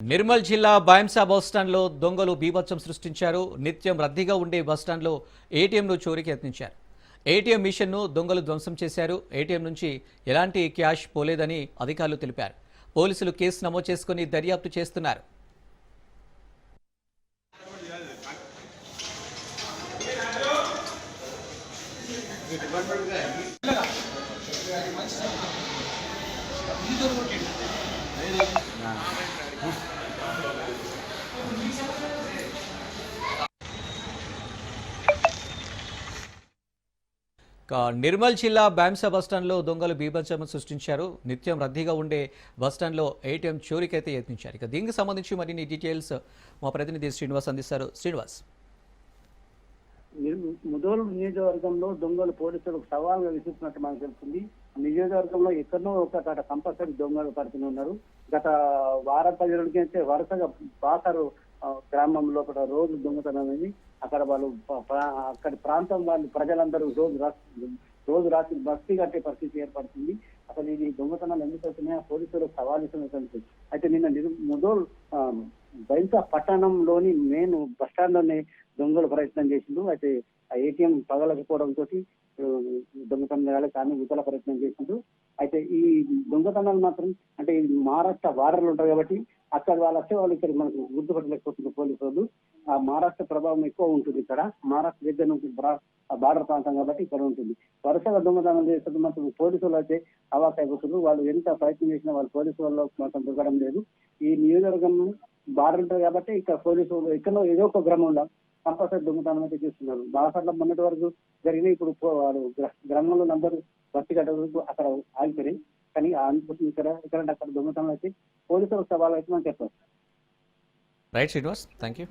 నిర్మల్ జిల్లా బాయంసా బస్టాండ్లో దొంగలు బీభత్సం సృష్టించారు. నిత్యం రద్దీగా ఉండే బస్టాండ్లో ఏటీఎంను చోరీకి యత్నించారు. ఏటీఎం మిషన్ను దొంగలు ధ్వంసం చేశారు. ఏటీఎం నుంచి ఎలాంటి క్యాష్ పోలేదని అధికారులు తెలిపారు. పోలీసులు కేసు నమోదు చేసుకుని దర్యాప్తు చేస్తున్నారు. నిర్మల్ జిల్లా బాయంసా బస్టాండ్లో దొంగలు బీభత్సం సృష్టించారు. నిత్యం రద్దీగా ఉండే బస్టాండ్లో ఏటీఎం చోరీకైతే యత్నించారు. ఇక దీనికి సంబంధించి మరిన్ని డీటెయిల్స్ మా ప్రతినిధి శ్రీనివాస్ అందిస్తారు. శ్రీనివాస్, ముదోల్ నియోజకవర్గంలో దొంగలు పోలీసులకు సవాల్గా విసురుతున్నట్టు మనకు తెలుస్తుంది. నియోజకవర్గంలో ఎక్కడో ఒక కంపల్సరీ దొంగలు పడుతూనే ఉన్నారు. గత వారం 10 రోజులకి అయితే వరుసగా బాసరు గ్రామంలో కూడా రోజు దొంగతనం అనేది అక్కడ వాళ్ళు అక్కడి ప్రాంతం వాళ్ళు ప్రజలందరూ రోజు రాత్రి బస్తీ కట్టే పరిస్థితి ఏర్పడుతుంది. అసలు ఇది దొంగతనాలు ఎందుకు అవుతున్నాయో పోలీసులకు సవాల్ ఇస్తున్నట్టు. అయితే నిన్న ముదోల్ బైంసా పట్టణంలోని మెయిన్ బస్టాండ్ లోనే దొంగలు ప్రయత్నం చేసిండు. అయితే ఆ ఏటీఎం పగలకపోవడంతో దొంగతనాలు కానీ విఫల ప్రయత్నం చేసిండు. అయితే ఈ దొంగతనాలు మాత్రం అంటే ఈ మహారాష్ట్ర బార్డర్లు ఉంటాయి కాబట్టి అక్కడ వాళ్ళు వచ్చే వాళ్ళు ఇక్కడ మనకు గుర్తుపట్టలేకపోతుంది పోలీసు వాళ్ళు. ఆ మహారాష్ట్ర ప్రభావం ఎక్కువ ఉంటుంది ఇక్కడ. మహారాష్ట్ర దగ్గర నుంచి బార్డర్ ప్రాంతం కాబట్టి ఇక్కడ ఉంటుంది. వరుసగా దొంగతనం చేస్తుంది మాత్రం పోలీసు వాళ్ళు అయితే అవాక్ అయిపోతున్నారు. వాళ్ళు ఎంత ప్రయత్నం చేసినా వాళ్ళు పోలీసు వాళ్ళు మాత్రం దొరకడం లేదు. ఈ నియోజకవర్గం బార్డర్ ఉంటుంది కాబట్టి ఇక్కడ పోలీసు వాళ్ళు ఎక్కడో ఏదో ఒక గ్రామంలో కంపల్సరీ దొంగతనం అయితే చేస్తున్నారు. బాసర్లో మొన్నటి వరకు జరిగినాయి. ఇప్పుడు వాళ్ళు గ్రామంలో అందరూ బస్సు కట్టడానికి అక్కడ ఆగిపోయి కానీ ఇక్కడ అక్కడ దొంగతనం అయితే పోలీసులకు సవాల్ అయితే మనం చెప్పారు. Right Srinivas, thank you.